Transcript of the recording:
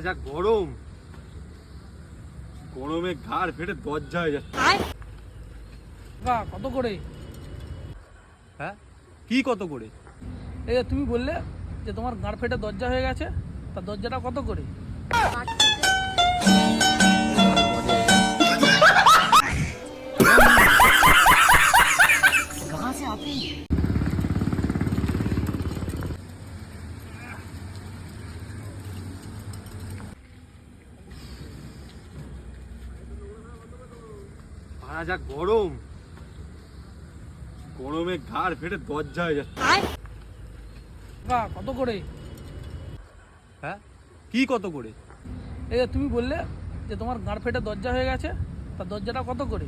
যা গরম, গরমে ঘাড় ফেটে দরজা হয়ে যাচ্ছে। কত করে? হ্যাঁ, কি কত করে? এই যে তুমি বললে যে তোমার গাঁড় ফেটে দরজা হয়ে গেছে, তা দরজাটা কত করে? যা গরম, গরমে ঘাড় ফেটে দরজা হয়ে যাচ্ছে। কত করে? হ্যাঁ, কি কত করে? এই যে তুমি বললে যে তোমার গাঁড় ফেটে দরজা হয়ে গেছে, তা দরজাটা কত করে?